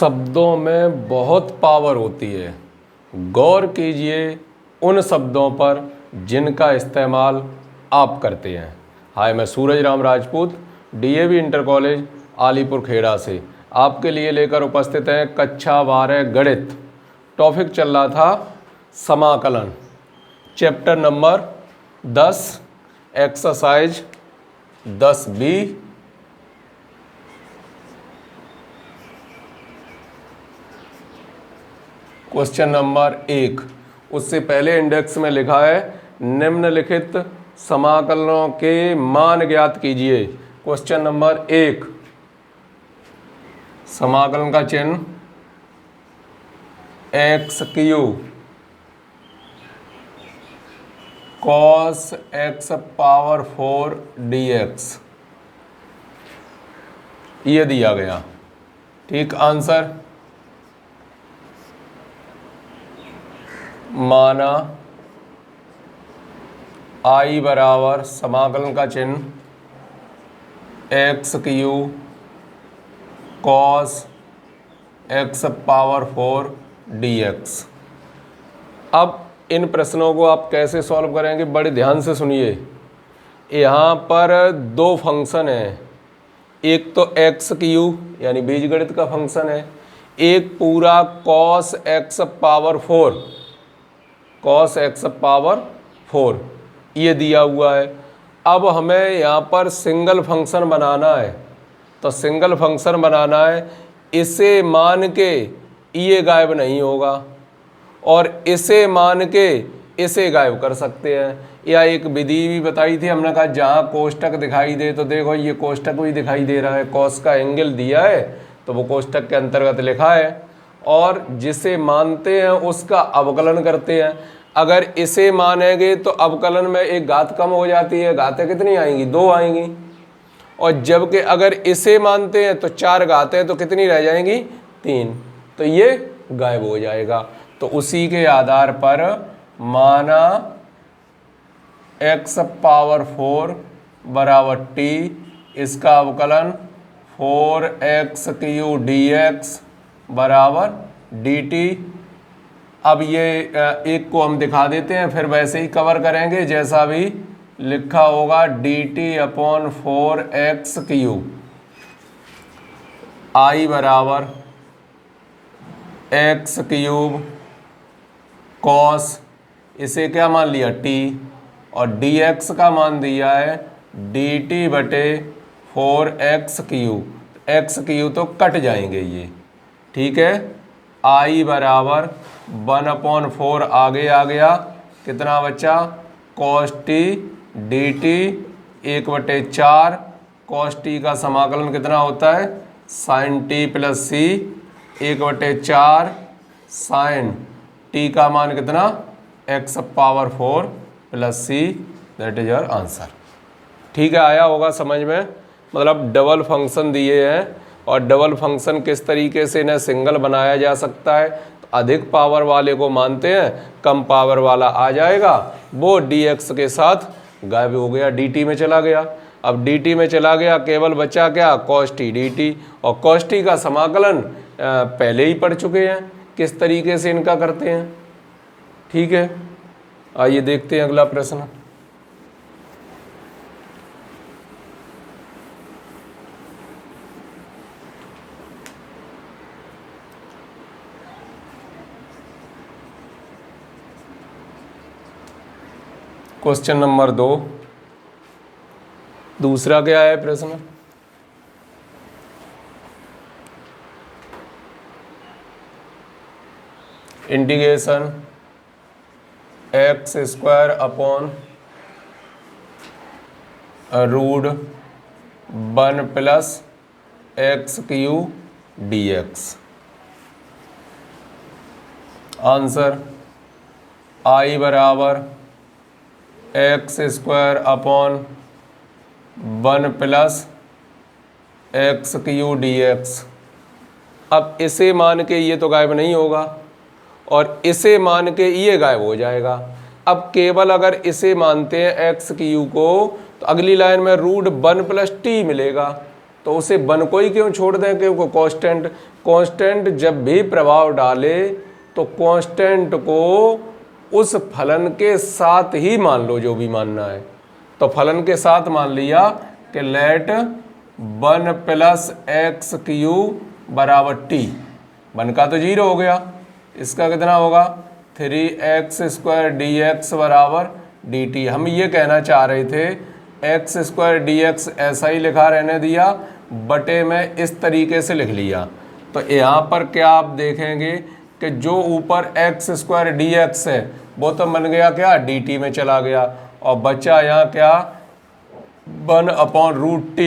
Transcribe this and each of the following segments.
शब्दों में बहुत पावर होती है। गौर कीजिए उन शब्दों पर जिनका इस्तेमाल आप करते हैं। हाय, मैं Suraj Ram Rajput DAV inter college Alipur Khera से आपके लिए लेकर उपस्थित हैं कक्षा 12 गणित। टॉपिक चल रहा था समाकलन, chapter number 10, exercise 10B। Question number 1। उससे पहले इंडेक्स में लिखा है निम्नलिखित समाकलनों के मान ज्ञात कीजिए। क्वेश्चन नंबर 1, समाकलन का चिन्ह x Q cos x power 4 dx ये दिया गया। ठीक आंसर। माना आई बराबर समाकलन का चिन्ह x Q cos x power 4 dx। अब इन प्रश्नों को आप कैसे सॉल्व करेंगे, बड़े ध्यान से सुनिए। यहाँ पर दो फंक्शन हैं, एक तो एक्स क्यू यानी बीजगणित का फंक्शन है, एक पूरा कॉस एक्स पावर 4 ये दिया हुआ है। अब हमें यहाँ पर सिंगल फंक्शन बनाना है, तो सिंगल फंक्शन बनाना है, इसे मान के ये गायब नहीं होगा और इसे मान के इसे गायब कर सकते हैं। या एक विधि भी बताई थी हमने, कहा जहाँ कोष्टक दिखाई दे तो देखो ये कोष्टक भी दिखाई दे रहा है, कॉस का एंगल दिया है तो वो कोष्टक के अंतर्गत लिखा है, और जिसे मानते हैं उसका अवकलन करते हैं। अगर इसे मानेंगे तो अवकलन में एक घात कम हो जाती है, घातें कितनी आएंगी, 2 आएंगी, और जबकि अगर इसे मानते हैं तो 4 घातें तो कितनी रह जाएंगी, 3, तो ये गायब हो जाएगा। तो उसी के आधार पर माना x पावर 4 बराबर t, इसका अवकलन 4x क्यू dx बराबर dt। अब ये एक को हम दिखा देते हैं, फिर वैसे ही कवर करेंगे जैसा भी लिखा होगा, dt upon 4x Q I बराबर एक्स क्यूब कॉस, इसे क्या मान लिया t, और dx का मान दिया है dt बटे 4x क्यू। एक्स क्यू तो कट जाएंगे ये, ठीक है। आई बराबर 1/4 आगे आ गया, कितना बचा, cos t d t 1/4। Cos t का समाकलन कितना होता है, sine t plus c 1/4 sine t का मान कितना, x power 4 plus c, that is your answer. ठीक है, आया होगा समझ में। मतलब डबल फंक्शन दिए हैं और डबल फंक्शन किस तरीके से इन्हें सिंगल बनाया जा सकता है। तो अधिक पावर वाले को मानते हैं, कम पावर वाला आ जाएगा, वो dx के साथ गायब हो गया, dt में चला गया। अब dt में चला गया, केवल बचा क्या, cos t dt, और cos t का समाकलन पहले ही पढ़ चुके हैं किस तरीके से इनका करते हैं। ठीक है, आइए देखते हैं अगला प्रश्न। क्वेश्चन नंबर 2, दूसरा क्या है प्रश्न, integration x square upon root 1 plus x cube dx। Answer I बराबर x square upon 1 plus x cube dx। अब इसे मान के ये तो गायब नहीं होगा और इसे मान के ये गायब हो जाएगा। अब केवल अगर इसे मानते हैं एक्स क्यू को, तो अगली लाइन में रूट 1 प्लस टी मिलेगा, तो उसे 1 को ही क्यों छोड़ दें, क्योंकि कांस्टेंट जब भी प्रभाव डाले तो कांस्टेंट को उस फलन के साथ ही मान लो जो भी मानना है। तो फलन के साथ मान लिया कि लेट 1 + x³ बराबर t। 1 का तो 0 हो गया, इसका कितना होगा 3x² dx बराबर dt। हम ये कहना चाह रहे थे x² dx ऐसा ही लिखा रहने दिया, बटे में इस तरीके से लिख लिया। तो यहाँ पर क्या आप देखेंगे कि जो ऊपर x² dx है वो तो बन गया क्या dt में चला गया, और बचा यहाँ क्या 1/√t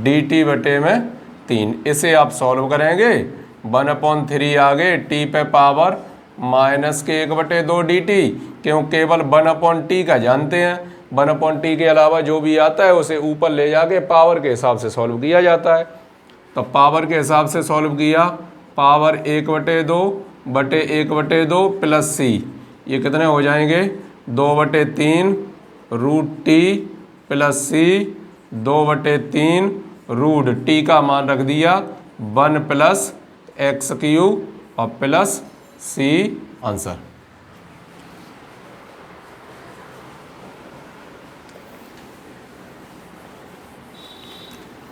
dt बटे में 3। इसे आप सॉल्व करेंगे 1/3 आगे t पे पावर -1/2 dt, क्यों केवल 1/t का जानते हैं। 1/t के अलावा जो भी आता है उसे ऊपर ले जाके पावर के हिसाब से सॉल्व किया जाता है। तो पावर के हिसाब से सॉल्व किया, पावर 1/2 बटे 1/2 प्लस c, ये कितने हो जाएंगे 2/3 √t प्लस c 2/3 √t का मान रख दिया 1 + x³ और प्लस c आंसर।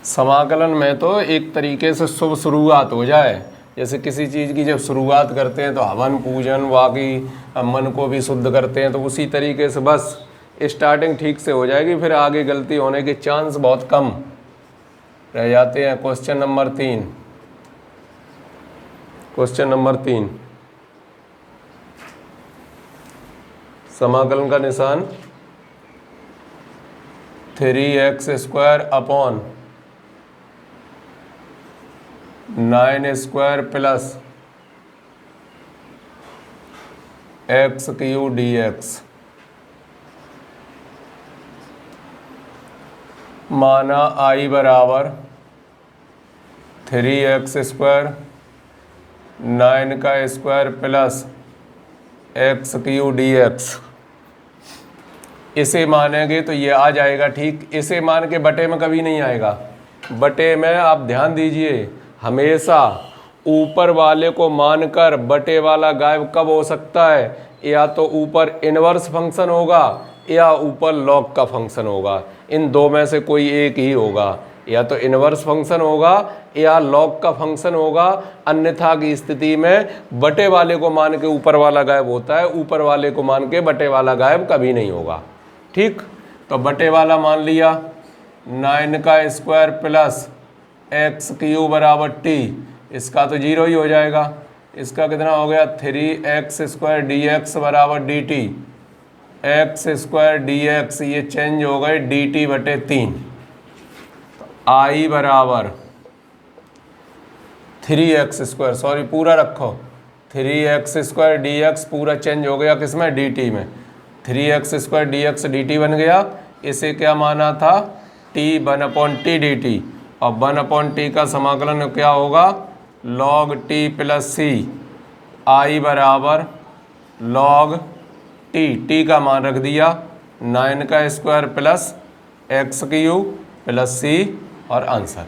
समाकलन में तो एक तरीके से शुभ शुरुआत हो जाए, जैसे किसी चीज़ की जब शुरुआत करते हैं तो हवन पूजन बाकी मन को भी शुद्ध करते हैं, तो उसी तरीके से बस स्टार्टिंग ठीक से हो जाएगी, फिर आगे गलती होने के चांस बहुत कम रह जाते हैं। क्वेश्चन नंबर 3, क्वेश्चन नंबर 3 समाकलन का निशान 3x² upon 9² plus x³ dx माना I बराबर 3x² 9 का स्क्वायर प्लस x³ dx। इसे मानेंगे तो ये आ जाएगा ठीक, इसे मान के बटे में कभी नहीं आएगा। बटे में आप ध्यान दीजिए, हमेशा ऊपर वाले को मानकर बटे वाला गायब कब हो सकता है, या तो ऊपर इनवर्स फंक्शन होगा या ऊपर लॉग का फंक्शन होगा, इन दो में से कोई एक ही होगा। या तो इनवर्स फंक्शन होगा या लॉग का फंक्शन होगा, अन्यथा की स्थिति में बटे वाले को मान के ऊपर वाला गायब होता है, ऊपर वाले को मान के बटे वाला गायब कभी नहीं होगा। ठीक, तो बटे वाला मान लिया 9 का स्क्वायर प्लस x³ बराबर t, इसका तो 0 ही हो जाएगा। इसका कितना हो गया 3x² dx बराबर dt, x² dx ये चेंज हो गए dt बटे 3। I बराबर 3x², सॉरी पूरा रखो, 3x² dx पूरा चेंज हो गया किसमें dt में, 3x² dx dt बन गया। इसे क्या माना था t 1/t dt, और 1/t का समाकलन क्या होगा log t plus c। I बराबर log t का मान रख दिया 9 का square plus x³ plus c और आंसर।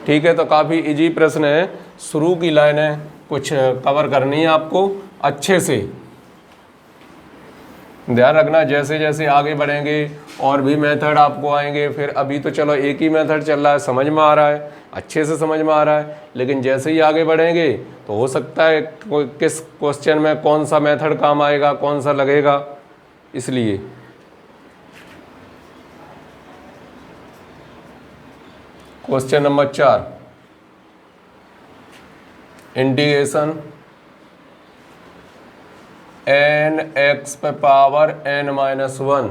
ठीक है, तो काफ़ी इजी प्रश्न है, शुरू की लाइनें कुछ कवर करनी है आपको अच्छे से। ध्यान रखना जैसे जैसे आगे बढ़ेंगे और भी मेथड आपको आएंगे, फिर अभी तो चलो एक ही मेथड चल रहा है, समझ में आ रहा है, अच्छे से समझ में आ रहा है, लेकिन जैसे ही आगे बढ़ेंगे तो हो सकता है किस क्वेश्चन में कौन सा मेथड काम आएगा, कौन सा लगेगा, इसलिए। क्वेश्चन नंबर 4, इंटीग्रेशन n(x) पे power n-1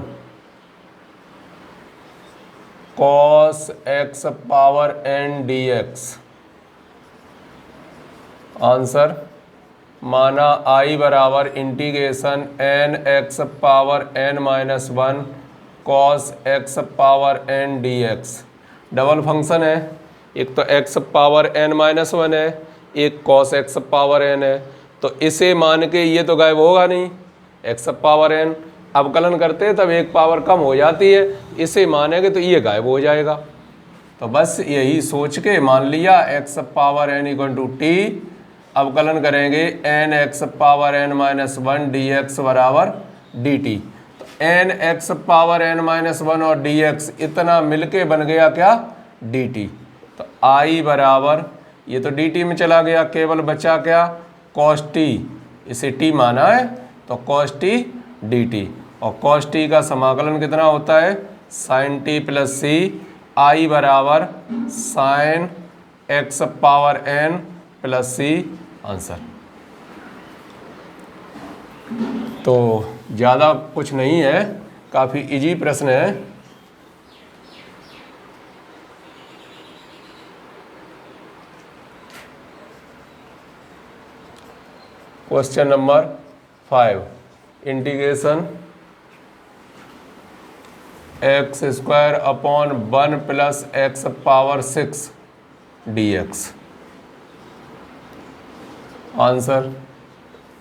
cos x power n dx। Answer माना I बराबर integration n(x) power n-1 cos x power n dx। Double function है, एक तो x पावर n-1 है, एक cos x पावर n है, तो इसे मान के ये तो गायब होगा नहीं, x पावर n अवकलन करते हैं तब एक पावर कम हो जाती है, इसे मानेंगे तो ये गायब हो जाएगा। तो बस यही सोच के मान लिया x power n equal to टी, अवकलन करेंगे n x power n minus one d x बराबर डी टी। तो n x power n minus one और dx इतना मिलके बन गया क्या, dt। तो i बराबर, ये तो dt में चला गया, केवल बचा क्या, cos t, इसे t माना है तो cos t dt, और cos t का समाकलन कितना होता है, sin t plus c, i बराबर sin x power n plus c answer. तो ज़्यादा कुछ नहीं है, काफ़ी इजी प्रश्न है। Question number 5, integration x square upon one plus x power 6 dx। Answer,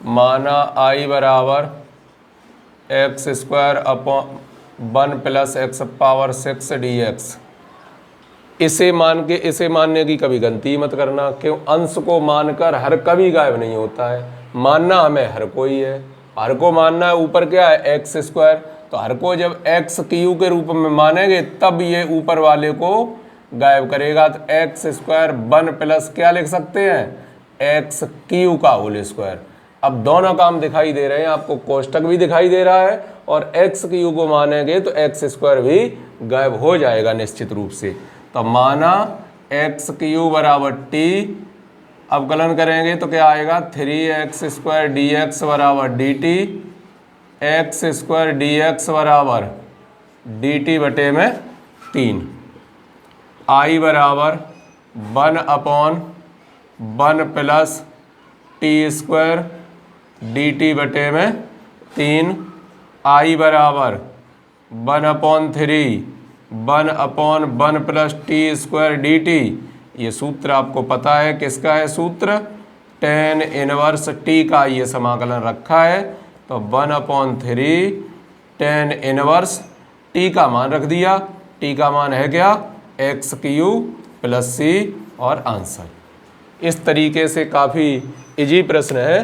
माना i बराबर x square upon one plus x power 6 dx। इसे मानने की कभी गलती मत करना, क्यों, अंश को मानकर हर कभी गायब नहीं होता है। मानना हमें हर को ही है, हर को मानना है। ऊपर क्या है, एक्स स्क्वायर, तो हर को जब एक्स क्यू के रूप में मानेंगे तब ये ऊपर वाले को गायब करेगा। तो एक्स स्क्वायर वन प्लस क्या लिख सकते हैं, एक्स क्यू का होल स्क्वायर। अब दोनों काम दिखाई दे रहे हैं आपको, कोष्टक भी दिखाई दे रहा है और एक्स क्यू को मानेंगे तो एक्स स्क्वायर भी गायब हो जाएगा निश्चित रूप से। तो माना एक्स क्यू बराबर टी, अवकलन करेंगे तो क्या आएगा, 3x स्क्वायर डी एक्स बराबर डी T, x square D x बराबर डी टी बटे में 3, आई बराबर 1 upon 1 plus T square D T बटे में 3, आई बराबर 1 upon 3 1 upon 1 plus T square D T. ये सूत्र आपको पता है, किसका है सूत्र, tan इनवर्स टी का ये समाकलन रखा है। तो 1 अपॉन 3 tan इनवर्स टी का मान रख दिया, टी का मान है क्या, एक्स क्यू प्लस सी, और आंसर। इस तरीके से काफ़ी इजी प्रश्न है,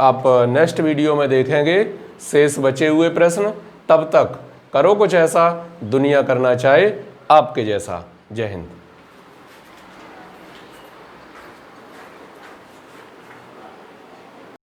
आप नेक्स्ट वीडियो में देखेंगे शेष बचे हुए प्रश्न। तब तक करो कुछ ऐसा दुनिया करना चाहे आपके जैसा। जय हिंद।